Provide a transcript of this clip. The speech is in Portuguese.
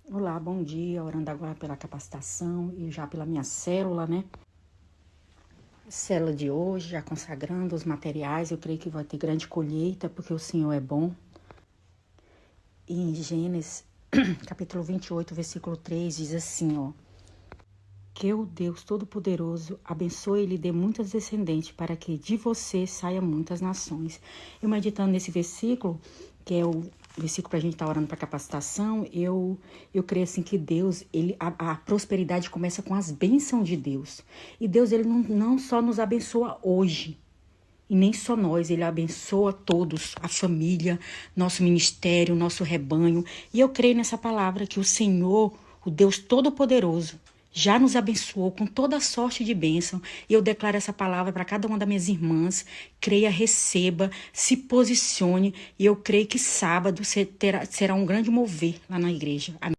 Olá, bom dia, orando agora pela capacitação e já pela minha célula, né? Célula de hoje, já consagrando os materiais, eu creio que vai ter grande colheita, porque o Senhor é bom. E em Gênesis, capítulo 28, versículo 3, diz assim, ó. Que o Deus Todo-Poderoso abençoe e lhe dê muitas descendentes, para que de você saiam muitas nações. Eu meditando nesse versículo, que é o versículo para a gente estar orando para capacitação, eu creio assim que Deus, a prosperidade começa com as bênçãos de Deus. E Deus, ele não só nos abençoa hoje, e nem só nós, ele abençoa todos, a família, nosso ministério, nosso rebanho. E eu creio nessa palavra que o Senhor, o Deus Todo-Poderoso, já nos abençoou com toda sorte de bênção. E eu declaro essa palavra para cada uma das minhas irmãs. Creia, receba, se posicione. E eu creio que sábado será um grande mover lá na igreja. Amém.